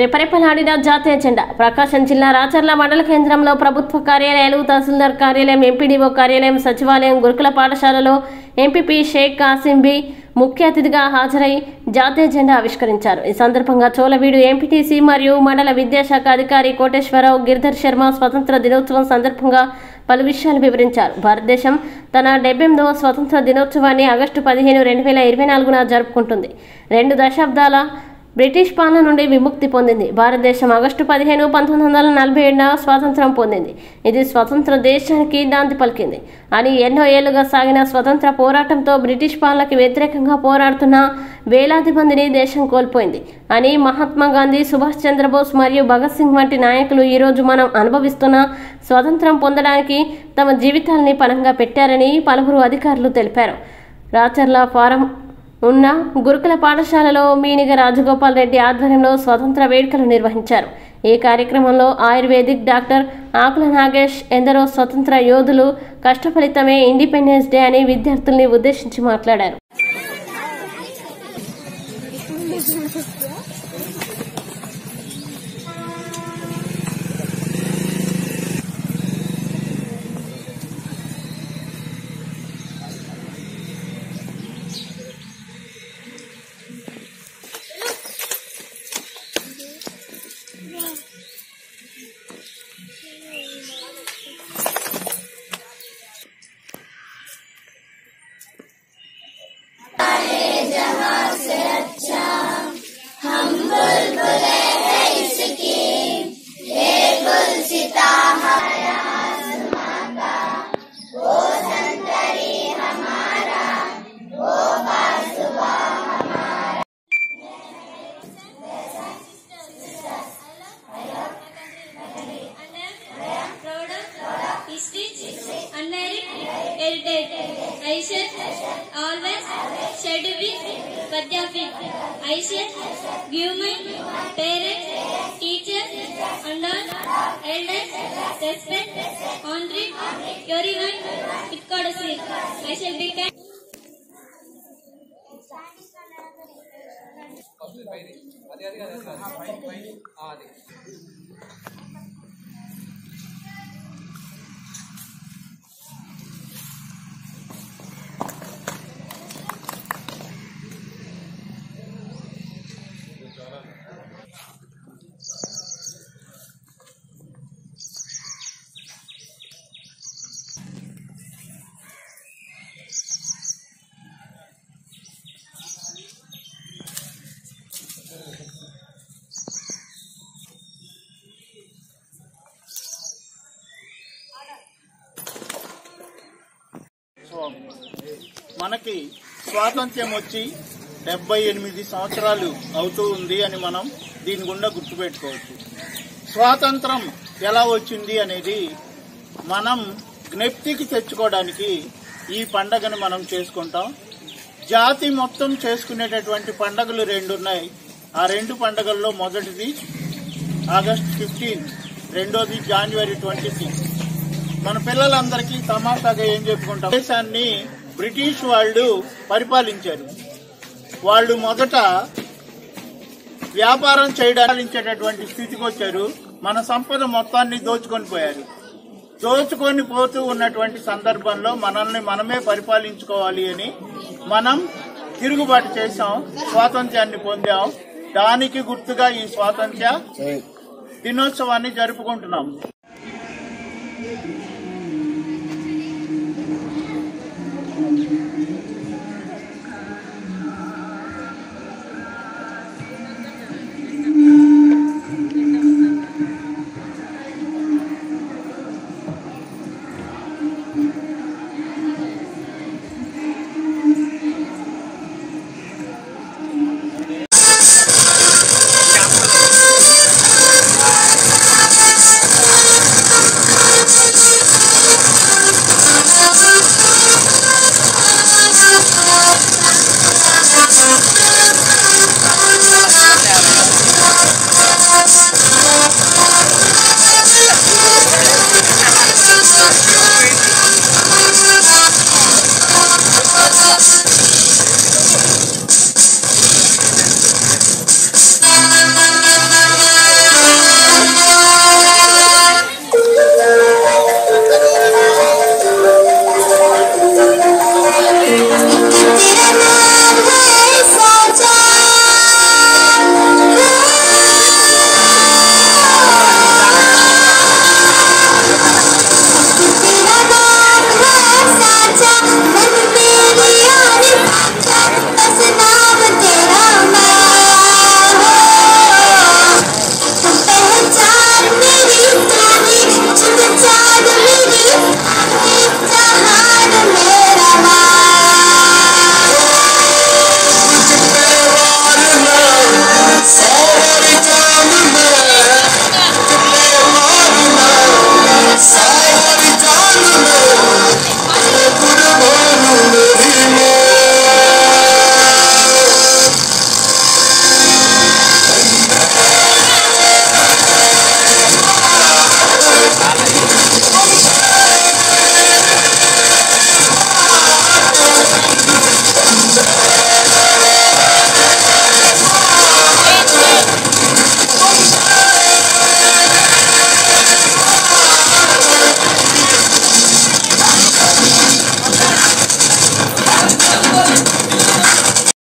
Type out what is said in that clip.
రెపరెపలాడిన జాతీయ జెండా ప్రకాశం జిల్లా రాచర్ల మండల కేంద్రంలో ప్రభుత్వ కార్యాలయాలు, తహసీల్దార్ కార్యాలయం, ఎంపీడీఓ కార్యాలయం, సచివాలయం, గురుకుల పాఠశాలలో ఎంపీపీ షేక్ కాసింబి ముఖ్య అతిథిగా హాజరై జాతీయ జెండా ఆవిష్కరించారు. ఈ సందర్భంగా చోలవీడు ఎంపీటీసీ మరియు మండల విద్యాశాఖ అధికారి కోటేశ్వరరావు గిరిధర్ శర్మ స్వతంత్ర దినోత్సవం సందర్భంగా పలు విషయాలు వివరించారు. భారతదేశం తన 78వ స్వతంత్ర దినోత్సవాన్ని ఆగస్టు 15, 2024న జరుపుకుంటుంది. 2 దశాబ్దాల బ్రిటిష్ పాలన నుండి విముక్తి పొందింది. భారతదేశం ఆగస్టు 15, 1947న స్వాతంత్రం పొందింది. ఇది స్వతంత్ర దేశానికి నాంది పలికింది అని ఎన్నో ఏళ్లుగా సాగిన స్వతంత్ర పోరాటంతో బ్రిటిష్ పాలనకి వ్యతిరేకంగా పోరాడుతున్న వేలాది మందిని దేశం కోల్పోయింది అని మహాత్మా గాంధీ, సుభాష్ చంద్రబోస్ మరియు భగత్ సింగ్ వంటి నాయకులు ఈరోజు మనం అనుభవిస్తున్న స్వతంత్రం పొందడానికి తమ జీవితాలని పణంగా పెట్టారని పలువురు అధికారులు తెలిపారు. రాచర్ల ఫారం ఉన్న గురుకుల పాఠశాలలో మీనిగ రాజగోపాల్ రెడ్డి ఆధ్వర్యంలో స్వతంత్ర వేడుకలు నిర్వహించారు. ఈ కార్యక్రమంలో ఆయుర్వేదిక్ డాక్టర్ ఆకుల నాగేష్ ఎందరో స్వతంత్ర యోధులు కష్టఫలితమే ఇండిపెండెన్స్ డే అని విద్యార్థుల్ని ఉద్దేశించి మాట్లాడారు. I shall always shed with Padyafit. I shall give my parents, teachers, and all elders respect, honor everyone with courtesy. I shall be kind. మనకి స్వాతంత్ర్యం వచ్చి 78 సంవత్సరాలు అవుతూ ఉంది అని మనం దీని గుండా గుర్తుపెట్టుకోవచ్చు. స్వాతంత్రం ఎలా వచ్చింది అనేది మనం జ్ఞప్తికి తెచ్చుకోవడానికి ఈ పండగను మనం చేసుకుంటాం. జాతి మొత్తం చేసుకునేటటువంటి పండగలు 2 ఉన్నాయి. ఆ 2 పండగల్లో మొదటిది ఆగస్ట్ 15, రెండోది జనవరి 26. మన పిల్లలందరికీ తమాషాగా ఏం చెప్పుకుంటాం, దేశాన్ని బ్రిటిష్ వాళ్ళు పరిపాలించారు. వాళ్ళు మొదట వ్యాపారం చేయడానికి స్థితికి వచ్చారు. మన సంపద మొత్తాన్ని దోచుకొని పోయారు. దోచుకొని పోతూ ఉన్నటువంటి సందర్భంలో మనల్ని మనమే పరిపాలించుకోవాలి అని మనం తిరుగుబాటు చేశాం, స్వాతంత్ర్యాన్ని పొందాం. దానికి గుర్తుగా ఈ స్వాతంత్ర్య దినోత్సవాన్ని జరుపుకుంటున్నాం.